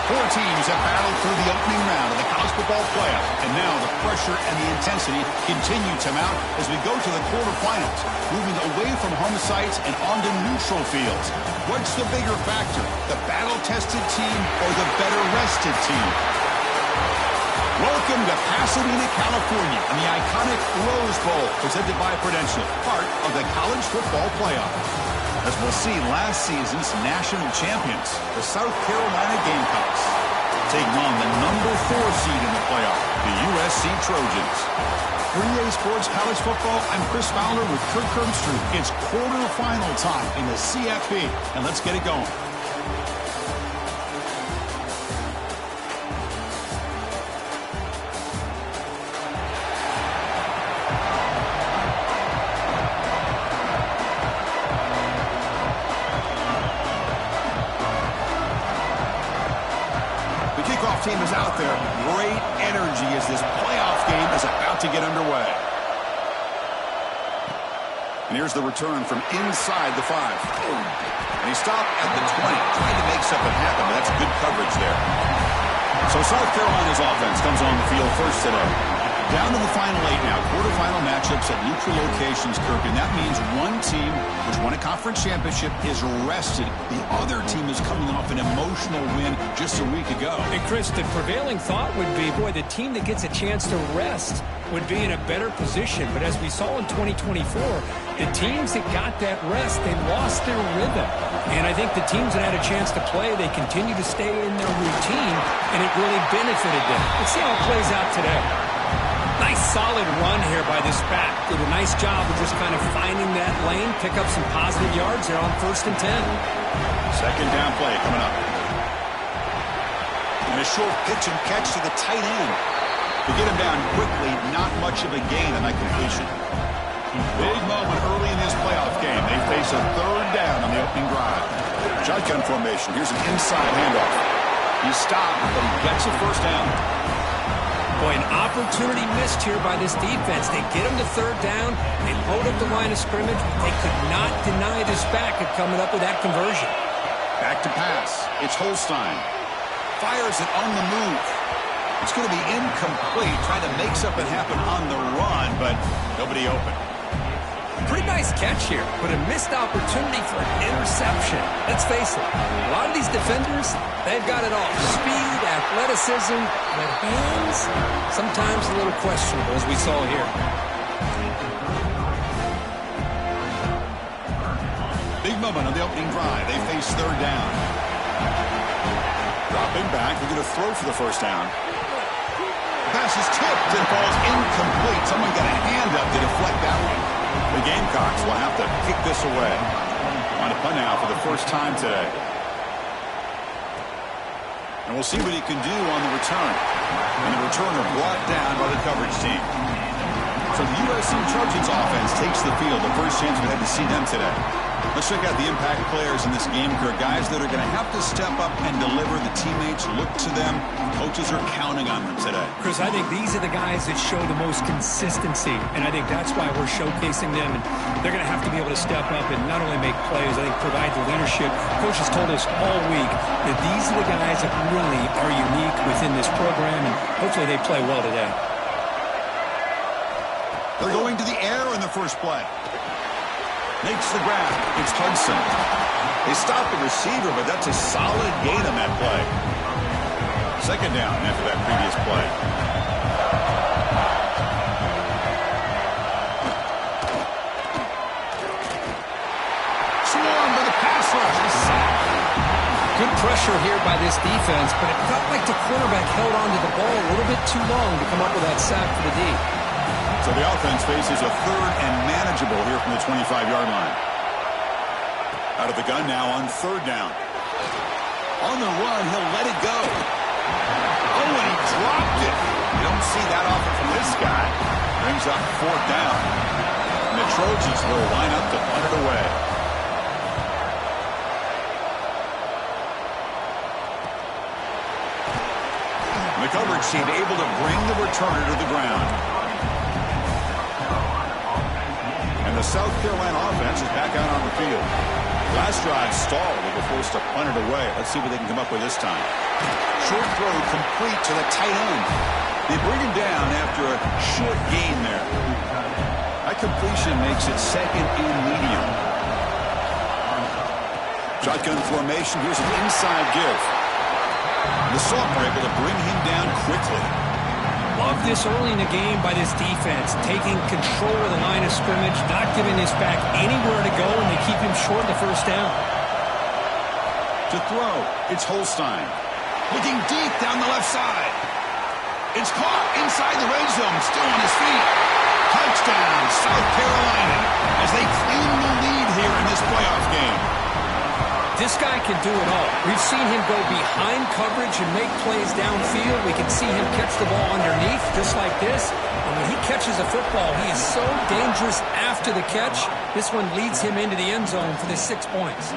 Four teams have battled through the opening round of the college football playoff, and now the pressure and the intensity continue to mount as we go to the quarterfinals, moving away from home sites and onto neutral fields. What's the bigger factor, the battle-tested team or the better-rested team? Welcome to Pasadena, California, and the iconic Rose Bowl, presented by Prudential, part of the college football playoff. As we'll see, last season's national champions, the South Carolina Gamecocks, taking on the number 4 seed in the playoff, the USC Trojans. For EA Sports College Football, I'm Chris Fowler with Kirk Herbstreit. It's quarterfinal time in the CFP, and let's get it going. Team is out there. Great energy as this playoff game is about to get underway. And here's the return from inside the 5. And he stopped at the 20, trying to make something happen, but that's good coverage there. So South Carolina's offense comes on the field first today. Down to the final 8 now. Quarterfinal matchups at neutral locations, Kirk, and that means one team which won a conference championship is rested. The other team is coming off an emotional win just a week ago. And Chris, the prevailing thought would be, boy, the team that gets a chance to rest would be in a better position. But as we saw in 2024, the teams that got that rest, they lost their rhythm. And I think the teams that had a chance to play, they continue to stay in their routine, and it really benefited them. Let's see how it plays out today. Nice solid run here by this back. Did a nice job of just kind of finding that lane, pick up some positive yards there on 1st and 10. Second down play coming up. And a short pitch and catch to the tight end. To get him down quickly, not much of a gain on that completion. Big moment early in this playoff game. They face a 3rd down on the opening drive. Shotgun formation. Here's an inside handoff. He stopped, but he gets a 1st down. Boy, an opportunity missed here by this defense. They get him to 3rd down. They load up the line of scrimmage. They could not deny this back of coming up with that conversion. Back to pass. It's Holstein. Fires it on the move. It's going to be incomplete, trying to make something happen on the run, but nobody open. Pretty nice catch here, but a missed opportunity for an interception. Let's face it, a lot of these defenders, they've got it all. Speed, athleticism, but hands, sometimes a little questionable, as we saw here. Big moment on the opening drive. They face 3rd down. Dropping back, they're going to throw for the 1st down. The pass is tipped and falls incomplete. Someone got a hand up to deflect that one. The Gamecocks will have to kick this away. On a punt now for the 1st time today. And we'll see what he can do on the return. And the returner brought down by the coverage team. So the USC Trojans offense takes the field. The first chance we had to see them today. Let's check out the impact players in this game, Kirk. Guys that are going to have to step up and deliver. The teammates look to them. Coaches are counting on them today. Chris, I think these are the guys that show the most consistency, and I think that's why we're showcasing them. And they're going to have to be able to step up and not only make plays, I think provide the leadership. Coaches told us all week that these are the guys that really are unique within this program, and hopefully they play well today. They're going to the air in the first play. Makes the grab. It's Hudson. They stop the receiver, but that's a solid gain on that play. 2nd down after that previous play. Swarmed by the pass rush. Good pressure here by this defense, but it felt like the quarterback held onto the ball a little bit too long to come up with that sack for the D. So the offense faces a 3rd and manageable here from the 25-yard line. Out of the gun now on 3rd down. On the run, he'll let it go. Oh, and he dropped it. You don't see that often from this guy. Brings up 4th down. And the Trojans will line up to punt it away. The coverage team able to bring the returner to the ground. And the South Carolina offense is back out on the field. Last drive stalled. They were forced to punt it away. Let's see what they can come up with this time. Short throw complete to the tight end. They bring him down after a short gain there. That completion makes it second and medium. Shotgun formation. Here's an inside give. The Soft are able to bring him down quickly. Love this early in the game by this defense, taking control of the line of scrimmage, not giving this back anywhere to go, and they keep him short of the first down. To throw, it's Holstein. Looking deep down the left side. It's caught inside the red zone, still on his feet. Touchdown, South Carolina, as they claim the lead here in this playoff game. This guy can do it all. We've seen him go behind coverage and make plays downfield. We can see him catch the ball underneath, just like this. And when he catches a football, he is so dangerous after the catch. This one leads him into the end zone for the 6 points.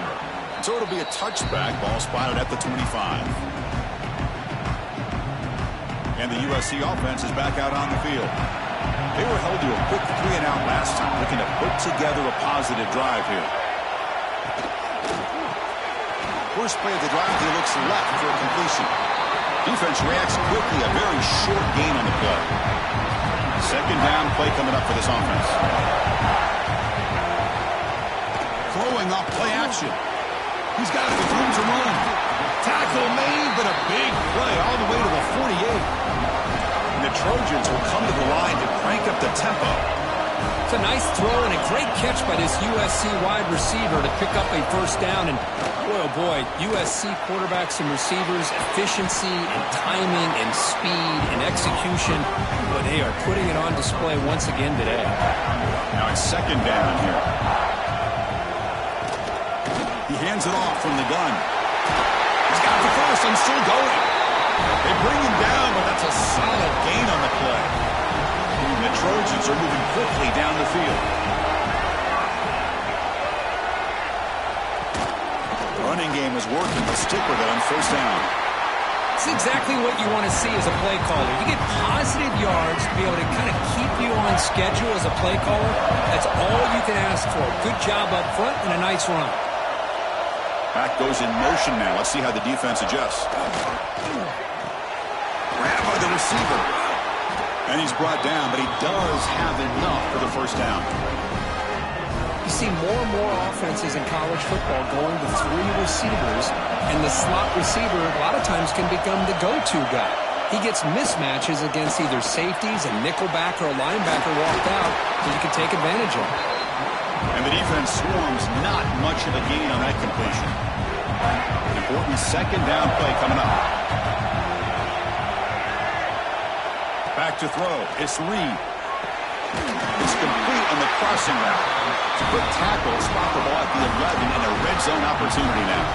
So it'll be a touchback, ball spotted at the 25. And the USC offense is back out on the field. They were held to a quick 3-and-out last time, looking to put together a positive drive here. First play of the drive, he looks left for a completion. Defense reacts quickly, a very short gain on the play. Second down play coming up for this offense. Throwing off play action. He's got it with room to run. Tackle made, but a big play all the way to the 48. And the Trojans will come to the line to crank up the tempo. It's a nice throw and a great catch by this USC wide receiver to pick up a first down. And boy, oh boy, USC quarterbacks and receivers, efficiency and timing and speed and execution. Boy, they are putting it on display once again today. Now it's second down here. He hands it off from the gun. He's got the first and still going. They bring him down, but that's a solid gain on the play. The Trojans are moving quickly down the field. The running game is working. They'll stick with it on first down. It's exactly what you want to see as a play caller. You get positive yards to be able to kind of keep you on schedule as a play caller. That's all you can ask for. Good job up front and a nice run. Back goes in motion now. Let's see how the defense adjusts. Grab by the receiver. And he's brought down, but he does have enough for the first down. You see more and more offenses in college football going to 3 receivers, and the slot receiver a lot of times can become the go-to guy. He gets mismatches against either safeties, a nickelback, or a linebacker walked out that you can take advantage of. And the defense swarms not much of a gain on that completion. An important second down play coming up. Back to throw. It's Reed. It's complete on the crossing route. It's a quick tackle. Spot the ball at the 11 and a red zone opportunity now.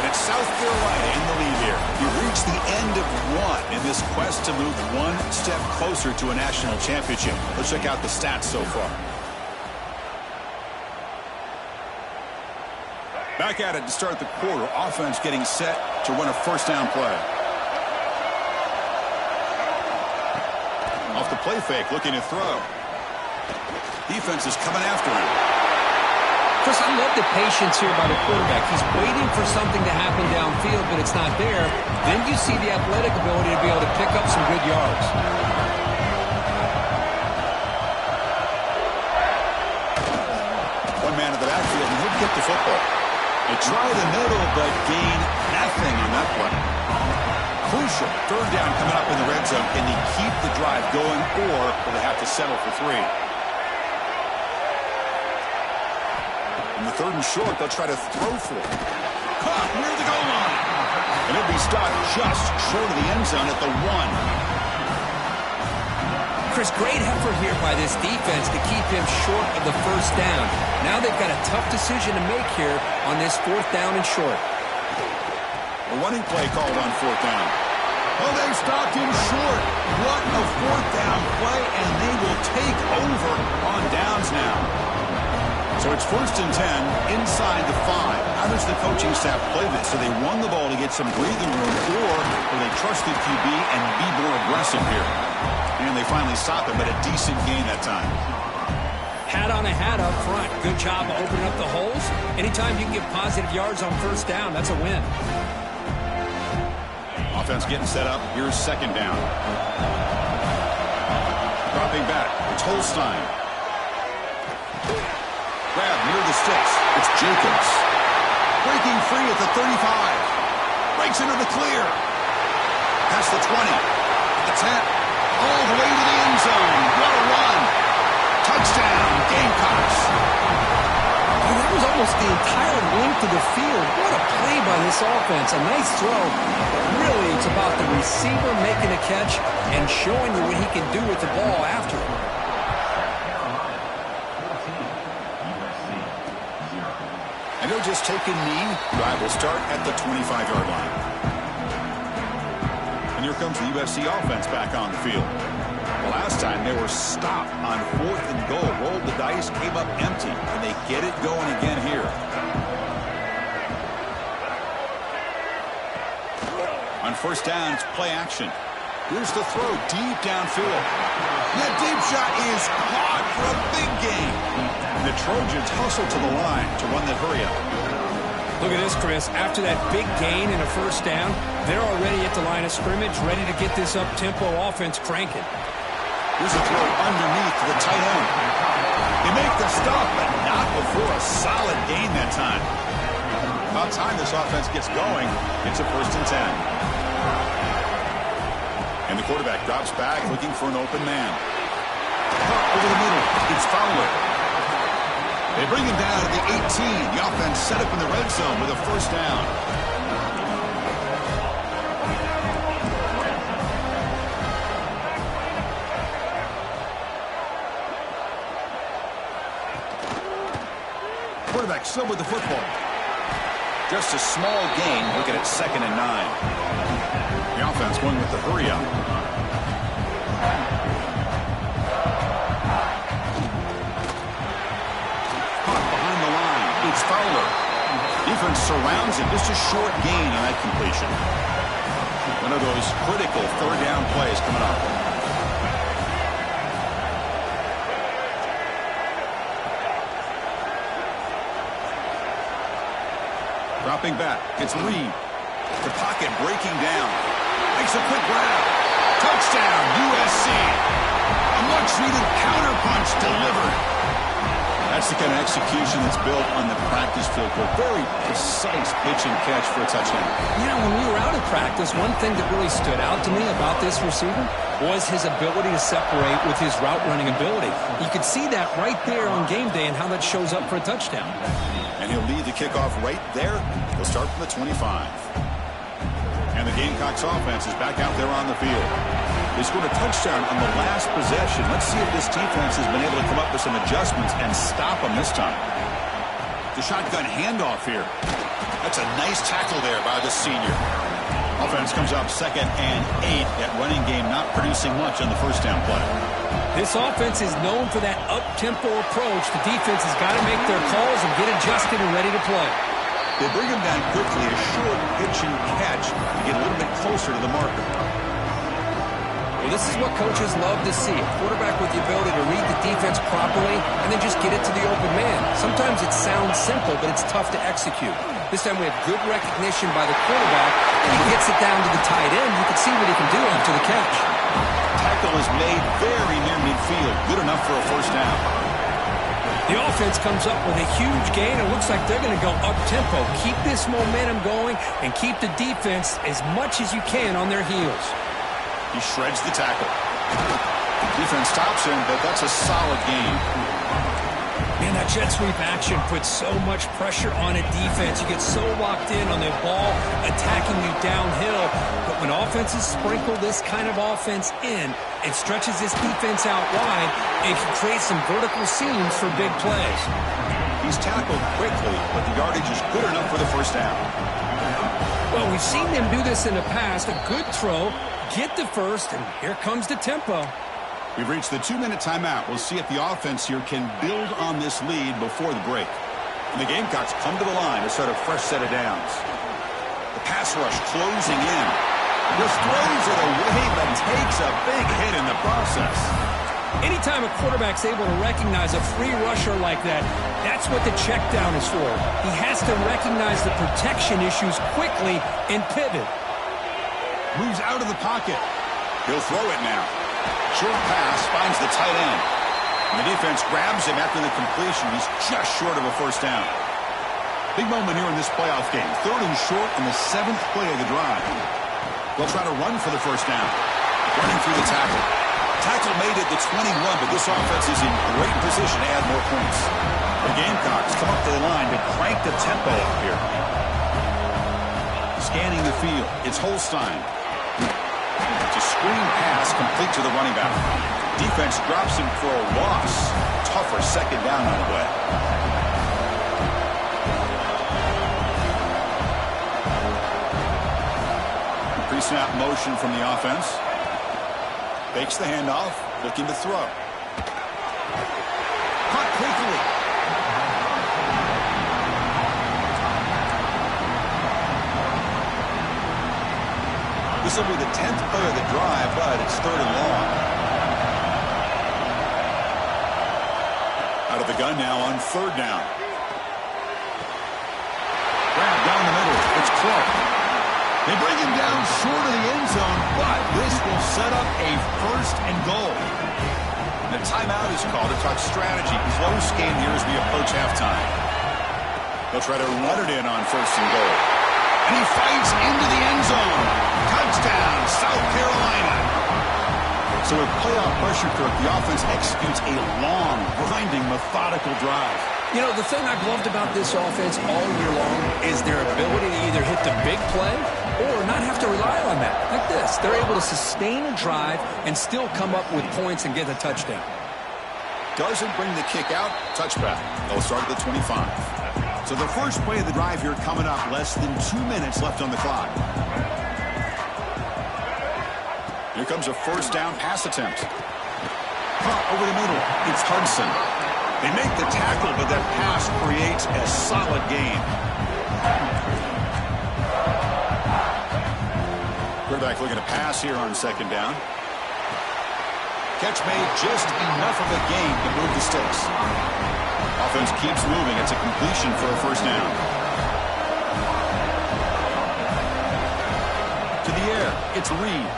And it's South Carolina in the lead here. You've reached the end of one in this quest to move one step closer to a national championship. Let's check out the stats so far. Back at it to start the quarter. Offense getting set to run a first down play. Off the play fake, looking to throw. Defense is coming after him. Chris, I love the patience here by the quarterback. He's waiting for something to happen downfield, but it's not there. Then you see the athletic ability to be able to pick up some good yards. One man in the backfield, and he'll get the football. They try the middle, but gain nothing on that play. Crucial. Third down coming up in the red zone. Can they keep the drive going, or will they have to settle for 3? In the third and short, they'll try to throw for it. Caught near the goal line. And it'll be stopped just short of the end zone at the 1. Chris, great effort here by this defense to keep him short of the first down. Now they've got a tough decision to make here on this 4th down and short. A running play called on 4th down. Oh, they stopped him short. What a 4th down play, and they will take over on downs now. So it's 1st and 10 inside the 5. How does the coaching staff play this? So they run the ball to get some breathing room, or will they trust the QB and be more aggressive here? And they finally stop him, but a decent gain that time. Hat on a hat up front. Good job of opening up the holes. Anytime you can get positive yards on first down, that's a win. Offense getting set up. Here's second down. Dropping back. It's Holstein. Grab near the sticks. It's Jacobs. Breaking free at the 35. Breaks into the clear. Past the 20. The 10. All the way to the end zone. What a run. Touchdown, Gamecocks. That was almost the entire length of the field. What a play by this offense. A nice throw. But really, it's about the receiver making a catch and showing you what he can do with the ball after it. And they'll just take a knee. Drive will start at the 25-yard line. And here comes the USC offense back on the field. The last time they were stopped on 4th and goal. Rolled the dice, came up empty, and they get it going again here. On first down, it's play action. Here's the throw deep downfield. That deep shot is caught for a big gain. The Trojans hustle to the line to run that hurry up. Look at this, Chris. After that big gain and a first down, they're already at the line of scrimmage, ready to get this up-tempo offense cranking. Here's a throw underneath to the tight end. They make the stop, but not before a solid gain that time. About time this offense gets going. It's a 1st and 10. And the quarterback drops back, looking for an open man. Over the middle, it's Fowler. They bring him down to the 18. The offense set up in the red zone with a first down. Quarterback still with the football. Just a small gain, looking at 2nd and 9. The offense going with the hurry up. Caught behind the line. It's Fowler. Defense surrounds him. Just a short gain on that completion. One of those critical 3rd down plays coming up. Dropping back. It's Reed. The pocket breaking down. Makes a quick grab. Touchdown, USC. A much-needed counterpunch delivered. That's the kind of execution that's built on the practice field. A very precise pitch and catch for a touchdown. You know, when we were out of practice, one thing that really stood out to me about this receiver was his ability to separate with his route running ability. You could see that right there on game day and how that shows up for a touchdown. And he'll lead the kickoff right there. He'll start from the 25. And the Gamecocks offense is back out there on the field. They scored a touchdown on the last possession. Let's see if this defense has been able to come up with some adjustments and stop them this time. The shotgun handoff here. That's a nice tackle there by the senior. Offense comes up 2nd and 8. That running game not producing much on the first down play. This offense is known for that up-tempo approach. The defense has got to make their calls and get adjusted and ready to play. They bring him down quickly, a short pitch and catch to get a little bit closer to the marker. Well, this is what coaches love to see. A quarterback with the ability to read the defense properly and then just get it to the open man. Sometimes it sounds simple, but it's tough to execute. This time we have good recognition by the quarterback, and he gets it down to the tight end. You can see what he can do after the catch. Tackle is made very near midfield. Good enough for a first down. The offense comes up with a huge gain. It looks like they're going to go up-tempo. Keep this momentum going and keep the defense as much as you can on their heels. He shreds the tackle. Defense stops him, but that's a solid game. Man, that jet sweep action puts so much pressure on a defense. You get so locked in on the ball attacking you downhill. But when offenses sprinkle this kind of offense in, it stretches this defense out wide and can create some vertical seams for big plays. He's tackled quickly, but the yardage is good enough for the first down. Well, we've seen them do this in the past. A good throw, get the first, and here comes the tempo. We've reached the 2-minute timeout. We'll see if the offense here can build on this lead before the break. And the Gamecocks come to the line to start a fresh set of downs. The pass rush closing in. Just throws it away, but takes a big hit in the process. Anytime a quarterback's able to recognize a free rusher like that, that's what the check down is for. He has to recognize the protection issues quickly and pivot. Moves out of the pocket. He'll throw it now. Short pass finds the tight end. And the defense grabs him after the completion. He's just short of a first down. Big moment here in this playoff game. 3rd and short in the 7th play of the drive. They'll try to run for the first down. Running through the tackle. Tackle made at the 21, but this offense is in great position to add more points. The Gamecocks come up to the line to crank the tempo up here. Scanning the field. It's Holstein. It's a screen pass complete to the running back. Defense drops him for a loss. Tougher second down on the way. Pre-snap motion from the offense. Fakes the handoff, looking to throw. Caught quickly. This will be the 10th play of the drive, but it's 3rd and long. Out of the gun now on 3rd down. Grab down the middle. It's Clark. They bring him down short of the end zone, but this will set up a 1st and goal. The timeout is called to talk strategy. Close game here as we approach halftime. They'll try to run it in on 1st and goal. And he fights into the end zone. Touchdown, South Carolina. So with playoff pressure, Kirk, the offense executes a long, grinding, methodical drive. You know, the thing I've loved about this offense all year long is their ability to either hit the big play or not have to rely on that. Like this. They're able to sustain a drive and still come up with points and get a touchdown. Doesn't bring the kick out. Touchback. They'll start at the 25. So the first play of the drive here coming up. Less than 2 minutes left on the clock. Here comes a first down pass attempt. Caught over the middle. It's Hudson. They make the tackle, but that pass creates a solid gain. Quarterback looking to pass here on 2nd down. Catch made, just enough of a gain to move the sticks. Offense keeps moving. It's a completion for a first down. To the air, it's Reed.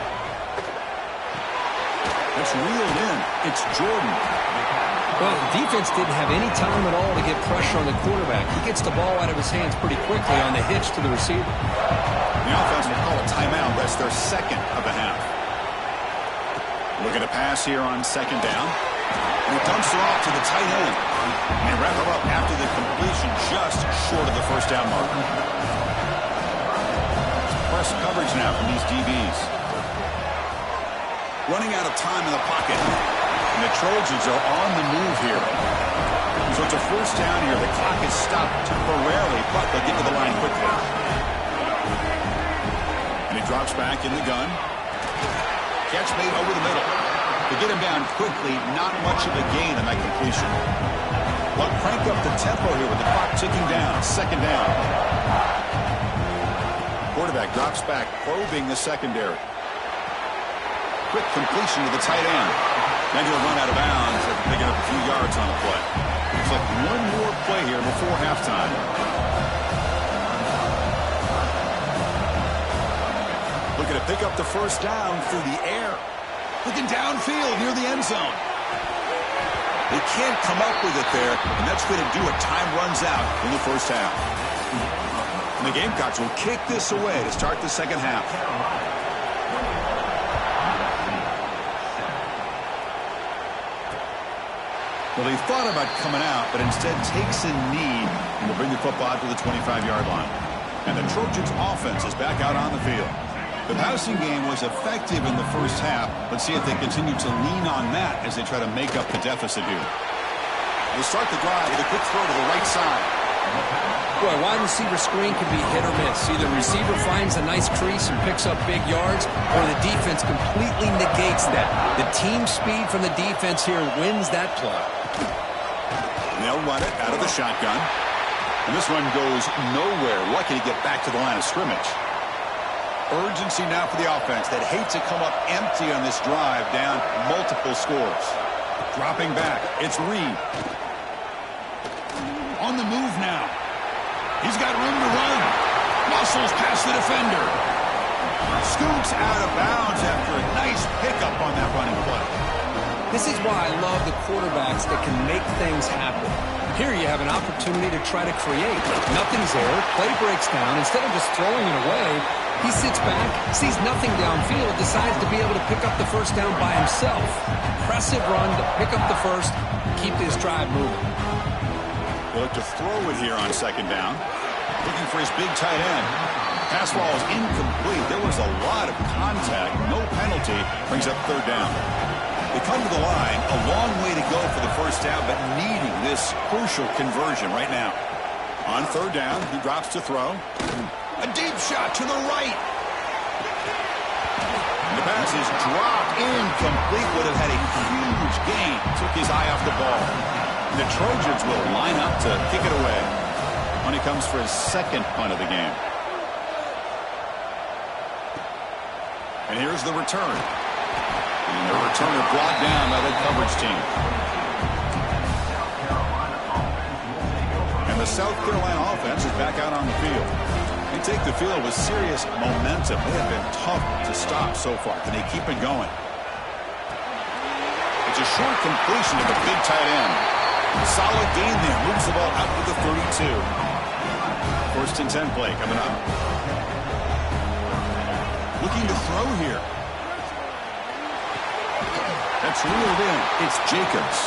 It's reeled in. It's Jordan. Well, the defense didn't have any time at all to get pressure on the quarterback. He gets the ball out of his hands pretty quickly on the hitch to the receiver. The offense will call a timeout. That's their 2nd of the half. Looking to pass here on 2nd down. And he dumps it off to the tight end. And they wrap him up after the completion just short of the first down mark. Press coverage now from these DBs. Running out of time in the pocket. And the Trojans are on the move here. So it's a first down here. The clock is stopped temporarily, but they'll get to the line quickly. And he drops back in the gun. Catch made over the middle. To get him down quickly, not much of a gain on that completion. They'll crank up the tempo here with the clock ticking down. 2nd down. Quarterback drops back, probing the secondary. Quick completion to the tight end. Then he'll run out of bounds after picking up a few yards on the play. Looks like one more play here before halftime. Looking to pick up the first down through the air. Looking downfield near the end zone. They can't come up with it there, and that's going to do it. Time runs out in the first half. And the Gamecocks will kick this away to start the second half. Well, they thought about coming out, but instead takes a knee and will bring the football to the 25-yard line. And the Trojans' offense is back out on the field. The passing game was effective in the first half. Let's see if they continue to lean on that as they try to make up the deficit here. They start the drive with a quick throw to the right side. Boy, wide receiver screen can be hit or miss. Either receiver finds a nice crease and picks up big yards, or the defense completely negates that. The team speed from the defense here wins that play. They'll run it out of the shotgun. And this one goes nowhere. Lucky to get back to the line of scrimmage. Urgency now for the offense that hate to come up empty on this drive, down multiple scores. Dropping back. It's Reed. On the move now. He's got room to run. Muscles past the defender. Scoots out of bounds after a nice pickup on that running play. This is why I love the quarterbacks that can make things happen. Here you have an opportunity to try to create. Nothing's there. Play breaks down. Instead of just throwing it away, he sits back, sees nothing downfield, decides to be able to pick up the first down by himself. Impressive run to pick up the first, keep this drive moving. He'll look to throw it here on second down. Looking for his big tight end. Pass ball is incomplete. There was a lot of contact. No penalty. Brings up third down. They come to the line. A long way to go for the first down, but needing this crucial conversion right now. On third down, he drops to throw. A deep shot to the right. The pass is dropped incomplete. Would have had a huge gain. Took his eye off the ball. The Trojans will line up to kick it away when he comes for his second punt of the game. And here's the return. And the returner brought down by the coverage team. And the South Carolina offense is back out on the field. They take the field with serious momentum. They have been tough to stop so far. Can they keep it going? It's a short completion to the big tight end. Solid gain there. Moves the ball out to the 32. First and 10 play coming up. Looking to throw here. That's reeled in. It's Jacobs.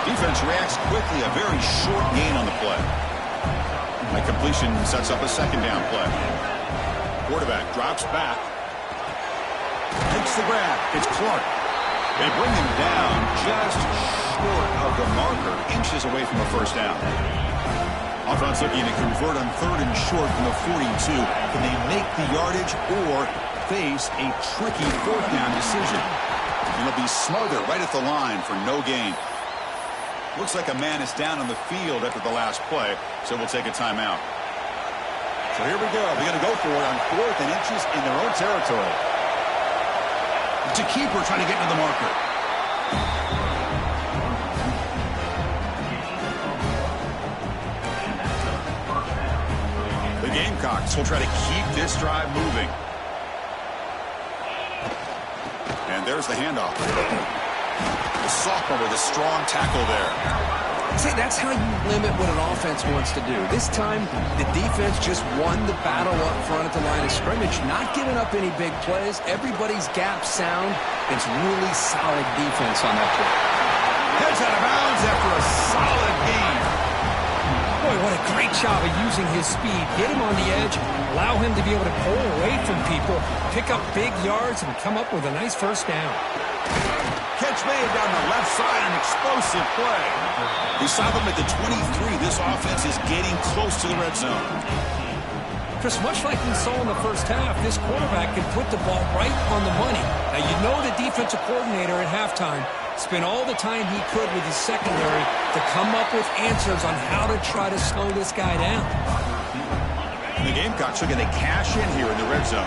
Defense reacts quickly. A very short gain on the play. That completion sets up a second down play. Quarterback drops back. Takes the grab. It's Clark. They bring him down just short of the marker. Inches away from a first down. Offense looking to convert on third and short from the 42. Can they make the yardage or face a tricky fourth down decision? And they'll be smothered right at the line for no gain. Looks like a man is down on the field after the last play, so we'll take a timeout. So here we go. They're going to go for it on 4th and inches in their own territory. It's a keeper trying to get to the marker. The Gamecocks will try to keep this drive moving. And there's the handoff. The sophomore with a strong tackle there. See, that's how you limit what an offense wants to do. This time, the defense just won the battle up front at the line of scrimmage, not giving up any big plays. Everybody's gap sound. It's really solid defense on that play. Heads out of bounds after a solid gain. Boy, what a great job of using his speed. Get him on the edge, allow him to be able to pull away from people, pick up big yards, and come up with a nice first down. Catch made down the left side, an explosive play. We saw them at the 23. This offense is getting close to the red zone. Chris, much like we saw in the first half, this quarterback can put the ball right on the money. Now, you know the defensive coordinator at halftime spent all the time he could with his secondary to come up with answers on how to try to slow this guy down. And the Gamecocks are going to cash in here in the red zone.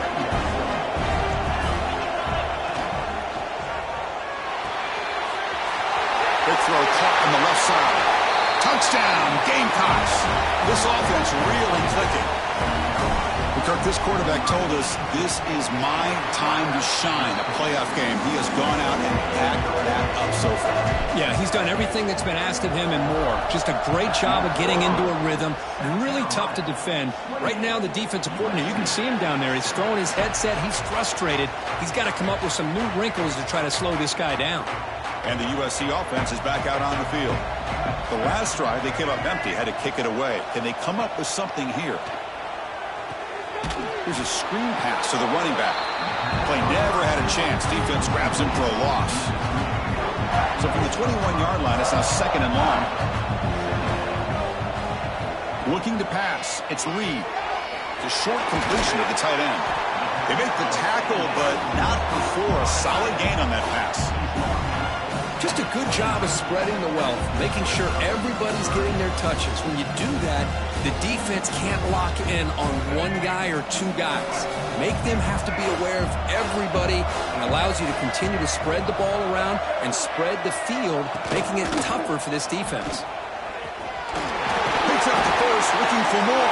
Big throw caught on the left side. Touchdown, Gamecocks. This offense really clicking. Kirk, this quarterback told us this is my time to shine, a playoff game. He has gone out and backed that up so far. Yeah, he's done everything that's been asked of him and more. Just a great job of getting into a rhythm. Really tough to defend. Right now, the defensive coordinator, you can see him down there. He's throwing his headset. He's frustrated. He's got to come up with some new wrinkles to try to slow this guy down. And the USC offense is back out on the field. The last drive, they came up empty, had to kick it away. Can they come up with something here? Here's a screen pass to the running back. Play never had a chance. Defense grabs him for a loss. So from the 21-yard line, it's now second and long. Looking to pass. It's Reed. It's a short completion to the tight end. They make the tackle, but not before a solid gain on that pass. Just a good job of spreading the wealth, making sure everybody's getting their touches. When you do that, the defense can't lock in on one guy or two guys. Make them have to be aware of everybody and allows you to continue to spread the ball around and spread the field, making it tougher for this defense. Picks up the first, looking for more.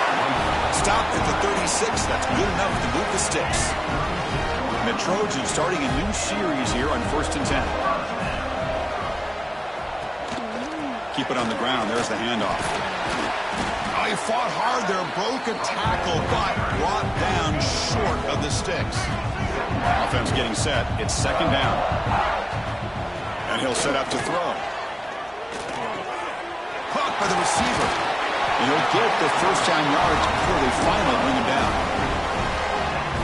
Stopped at the 36. That's good enough to move the sticks. And the Trojans starting a new series here on 1st and 10. Keep it on the ground. There's the handoff. Oh, he fought hard there. Broke a tackle, but brought down short of the sticks. Offense getting set. It's 2nd down. And he'll set up to throw. Caught by the receiver. And he'll get the first down yards before they finally bring him down.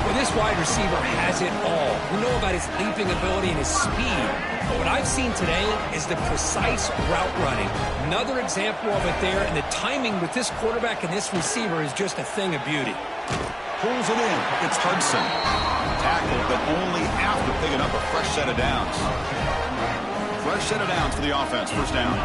Well, this wide receiver has it all. We know about his leaping ability and his speed. But what I've seen today is the precise route running. Another example of it there, and the timing with this quarterback and this receiver is just a thing of beauty. Pulls it in. It's Hudson. Tackled, but only after picking up a fresh set of downs. Fresh set of downs for the offense. First down.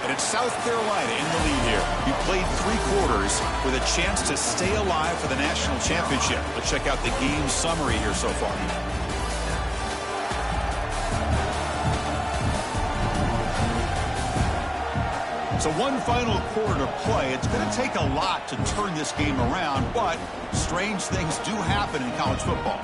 And it's South Carolina in the lead here. He played 3 quarters with a chance to stay alive for the national championship. Let's check out the game summary here so far. So one final quarter to play. It's going to take a lot to turn this game around, but strange things do happen in college football.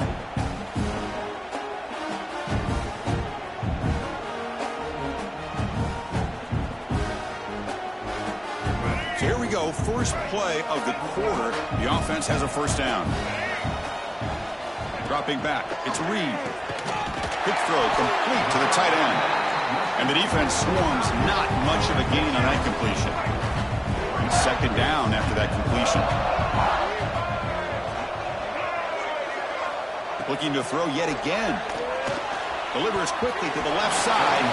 So here we go, first play of the quarter. The offense has a first down. Dropping back, it's Reed. Quick throw, complete to the tight end. And the defense swarms, not much of a gain on that completion. And 2nd down after that completion. Looking to throw yet again. Delivers quickly to the left side.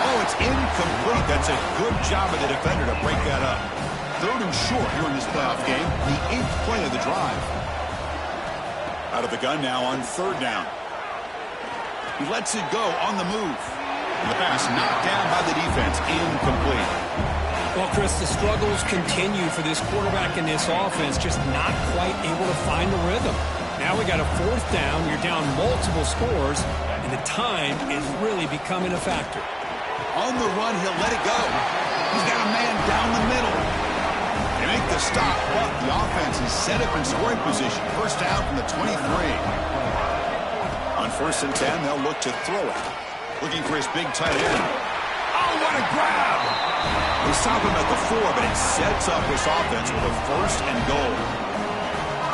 Oh, it's incomplete. That's a good job of the defender to break that up. 3rd and short here in this playoff game. The 8th play of the drive. Out of the gun now on 3rd down. He lets it go on the move. And the pass knocked down by the defense. Incomplete. Well, Chris, the struggles continue for this quarterback in this offense. Just not quite able to find the rhythm. Now we got a 4th down. You're down multiple scores. And the time is really becoming a factor. On the run, he'll let it go. He's got a man down the middle. They make the stop, but the offense is set up in scoring position. First down from the 23. On 1st and 10, they'll look to throw it. Looking for his big tight end. Oh, what a grab! They stop him at the 4, but it sets up this offense with a 1st and goal.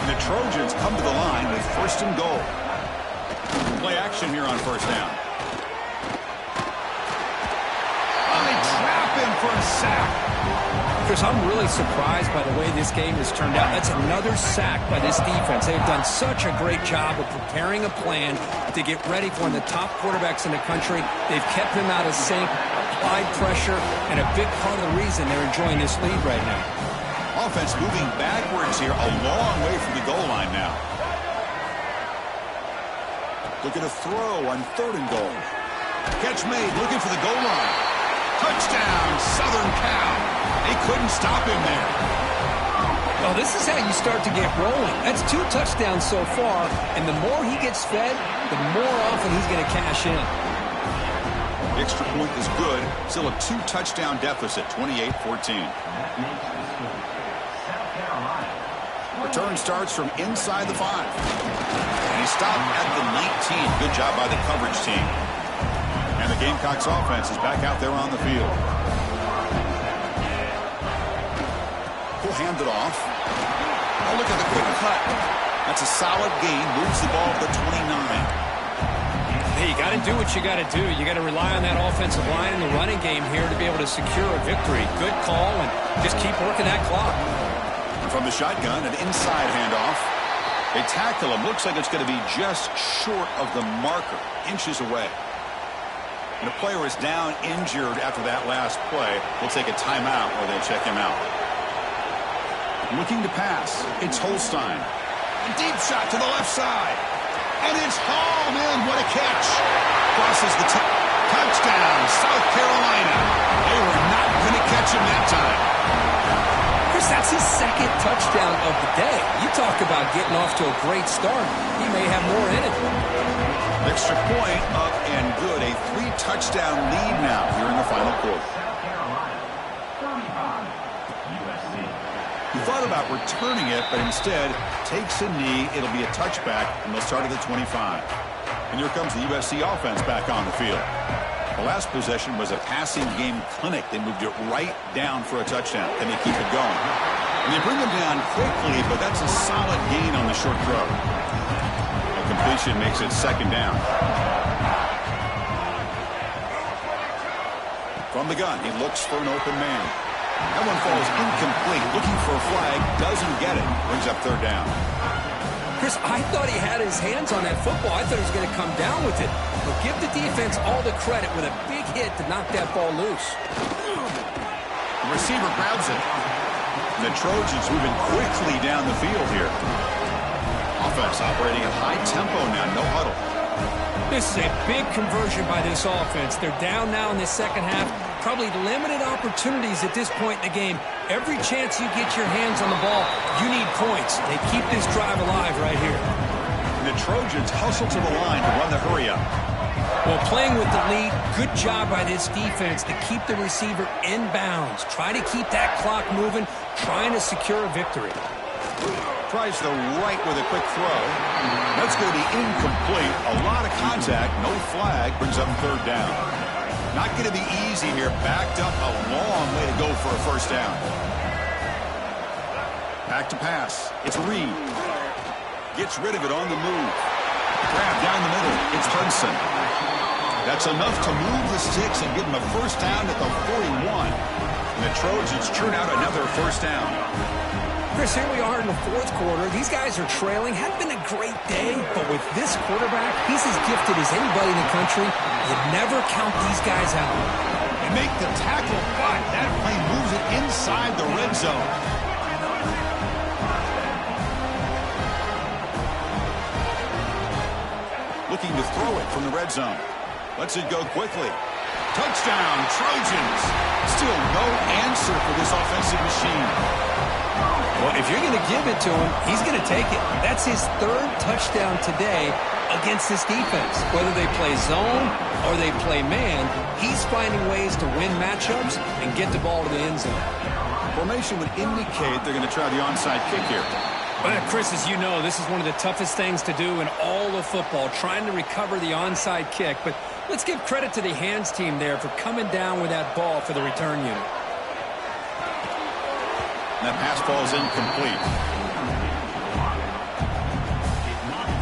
And the Trojans come to the line with 1st and goal. Play action here on 1st down. Oh, they trap him for a sack. Chris, I'm really surprised by the way this game has turned out. That's another sack by this defense. They've done such a great job of preparing a plan to get ready for one of the top quarterbacks in the country. They've kept him out of sync, applied pressure, and a big part of the reason they're enjoying this lead right now. Offense moving backwards here, a long way from the goal line now. Looking to throw on 3rd and goal. Catch made, looking for the goal line. Touchdown, Southern Cal. They couldn't stop him there. Well, this is how you start to get rolling. That's 2 touchdowns so far, and the more he gets fed, the more often he's going to cash in. The extra point is good. Still a 2-touchdown deficit, 28-14. Return starts from inside the 5. And he stopped at the 19. Good job by the coverage team. And the Gamecocks offense is back out there on the field. He'll hand it off. Oh, look at the quick cut. That's a solid gain. Moves the ball to the 29. Hey, you got to do what you got to do. You got to rely on that offensive line in the running game here to be able to secure a victory. Good call, and just keep working that clock. And from the shotgun, an inside handoff. They tackle him. Looks like it's going to be just short of the marker, inches away. And the player is down injured after that last play. We'll take a timeout while they check him out. Looking to pass. It's Holstein. A deep shot to the left side. And it's hauled in. What a catch. Crosses the touchdown, South Carolina. They were not going to catch him that time. Chris, that's his second touchdown of the day. You talk about getting off to a great start. He may have more in it. Extra point up and good. A 3-touchdown lead now here in the final quarter. He thought about returning it, but instead takes a knee. It'll be a touchback, and they'll start at the 25. And here comes the USC offense back on the field. The last possession was a passing game clinic. They moved it right down for a touchdown, and they keep it going. And they bring them down quickly, but that's a solid gain on the short throw. A completion makes it second down. From the gun, he looks for an open man. That one falls incomplete. Looking for a flag, doesn't get it. Brings up third down. Chris, I thought he had his hands on that football. I thought he was going to come down with it. But give the defense all the credit with a big hit to knock that ball loose. The receiver grabs it. The Trojans moving quickly down the field here. Offense operating at high tempo now, no huddle. This is a big conversion by this offense. They're down now in the second half. Probably limited opportunities at this point in the game. Every chance you get your hands on the ball, you need points. They keep this drive alive right here. And the Trojans hustle to the line to run the hurry up. Well, playing with the lead, good job by this defense to keep the receiver in bounds. Try to keep that clock moving, trying to secure a victory. Tries the right with a quick throw. That's going to be incomplete. A lot of contact, no flag, brings up third down. Not going to be easy here. Backed up a long way to go for a first down. Back to pass. It's Reed. Gets rid of it on the move. Grab down the middle. It's Hudson. That's enough to move the sticks and give them a first down at the 41. And the Trojans churn out another first down. Chris, here we are in the fourth quarter. These guys are trailing. Hadn't been a great day, but with this quarterback, he's as gifted as anybody in the country. You never count these guys out. They make the tackle, but that play moves it inside the red zone. Looking to throw it from the red zone. Lets it go quickly. Touchdown, Trojans. Still no answer for this offensive machine. Well, if you're going to give it to him, he's going to take it. That's his third touchdown today against this defense. Whether they play zone or they play man, he's finding ways to win matchups and get the ball to the end zone. Formation would indicate they're going to try the onside kick here. Well, Chris, as you know, this is one of the toughest things to do in all of football, trying to recover the onside kick. But let's give credit to the hands team there for coming down with that ball for the return unit. That pass falls incomplete.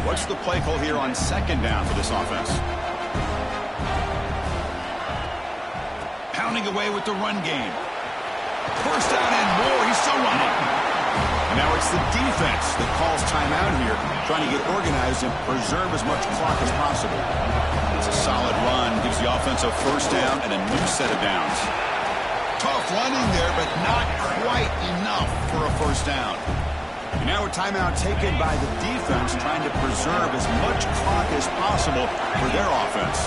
What's the play call here on second down for this offense? Pounding away with the run game. First down and more. He's still running. And now it's the defense that calls timeout here, trying to get organized and preserve as much clock as possible. It's a solid run. Gives the offense a first down and a new set of downs. Tough running there, but not quite enough for a first down. And now a timeout taken by the defense, trying to preserve as much clock as possible for their offense.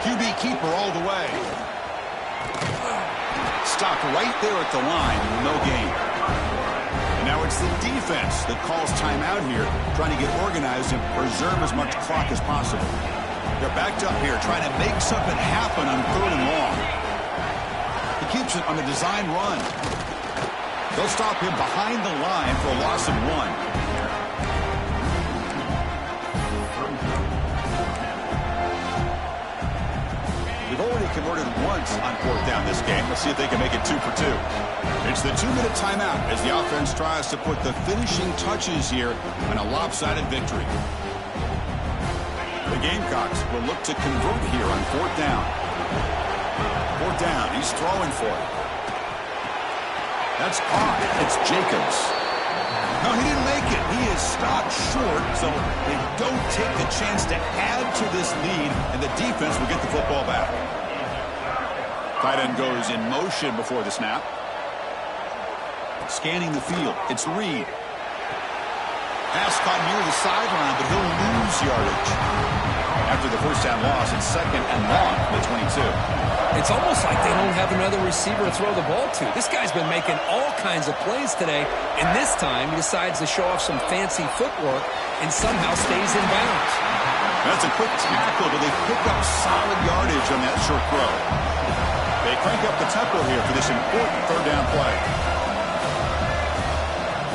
QB keeper all the way. Stopped right there at the line, no gain. And now it's the defense that calls timeout here, trying to get organized and preserve as much clock as possible. They're backed up here, trying to make something happen on third and long. He keeps it on a design run. They'll stop him behind the line for a loss of 1. They've already converted once on fourth down this game. Let's see if they can make it 2 for 2. It's the 2-minute timeout as the offense tries to put the finishing touches here on a lopsided victory. The Gamecocks will look to convert here on fourth down. Fourth down. He's throwing for it. That's caught. It's Jacobs. No, he didn't make it. He is stopped short, so they don't take the chance to add to this lead, and the defense will get the football back. Tight end goes in motion before the snap. Scanning the field. It's Reed. Pass caught near the sideline, but he'll lose yardage. After the first down loss, it's 2nd and long from the 22. It's almost like they don't have another receiver to throw the ball to. This guy's been making all kinds of plays today, and this time he decides to show off some fancy footwork and somehow stays in bounds. That's a quick tackle, but they pick up solid yardage on that short throw. They crank up the tempo here for this important third down play.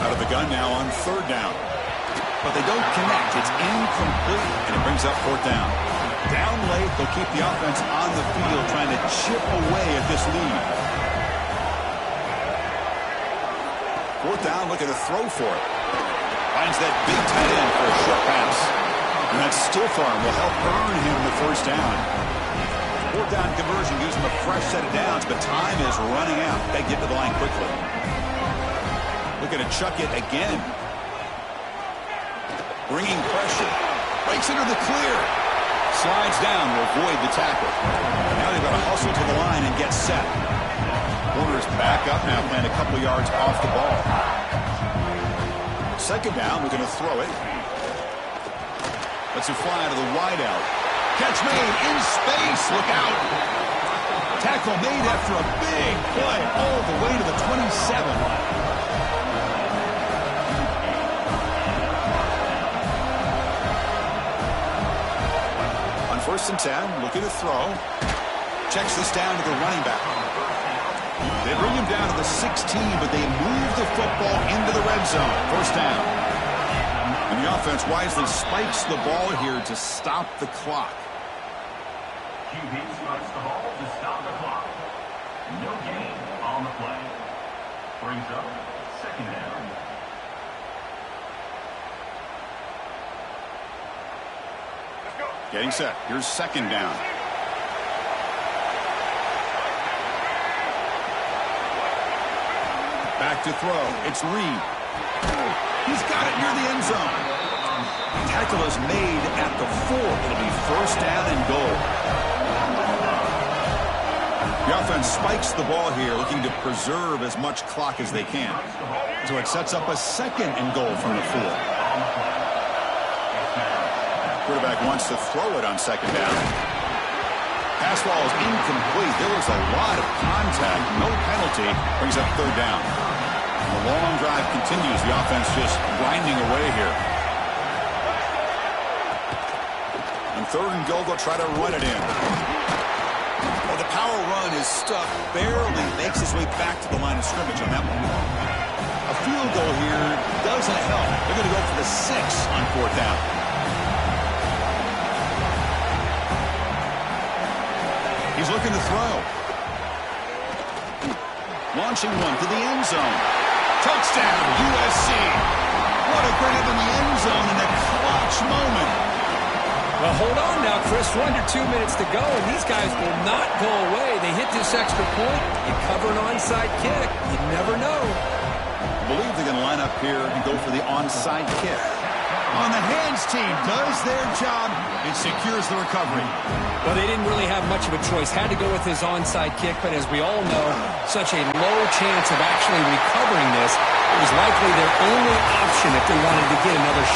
Out of the gun now on 3rd down. But they don't connect. It's incomplete, and it brings up 4th down. Down late, they'll keep the offense on the field trying to chip away at this lead. 4th down, looking to throw for it. Finds that big tight end for a short pass. And that stiff arm will help earn him the first down. 4th down conversion gives him a fresh set of downs, but time is running out. They get to the line quickly. Looking to chuck it again. Bringing pressure. Breaks into the clear. Slides down to avoid the tackle. Now they've got to hustle to the line and get set. Corner's back up now, playing a couple yards off the ball. 2nd down, we're going to throw it. Let's it fly to the wide out. Catch made in space. Look out. Tackle made after a big play all the way to the 27. First and 10, looking to throw. Checks this down to the running back. They bring him down to the 16, but they move the football into the red zone. First down. And the offense wisely spikes the ball here to stop the clock. QB spikes the ball to stop the clock. No gain on the play. Brings up 2nd down. Getting set. Here's 2nd down. Back to throw. It's Reed. He's got it near the end zone. Tackle is made at the 4. It'll be first down and goal. The offense spikes the ball here, looking to preserve as much clock as they can. So it sets up a 2nd and goal from the 4. Quarterback wants to throw it on 2nd down. Pass ball is incomplete. There was a lot of contact. No penalty. Brings up 3rd down. And the long drive continues. The offense just grinding away here. On 3rd and goal, they'll try to run it in. Well, the power run is stuck. Barely makes his way back to the line of scrimmage on that one. A field goal here doesn't help. They're going to go for the 6 on 4th down. He's looking to throw. Launching one to the end zone. Touchdown, USC. What a grab in the end zone in a clutch moment. Well, hold on now, Chris. We're under 2 minutes to go, and these guys will not go away. They hit this extra point. You cover an onside kick. You never know. I believe they're going to line up here and go for the onside kick. On the hands team does their job. It secures the recovery. Well, they didn't really have much of a choice. Had to go with his onside kick, but as we all know, such a low chance of actually recovering this. It was likely their only option if they wanted to get another shot.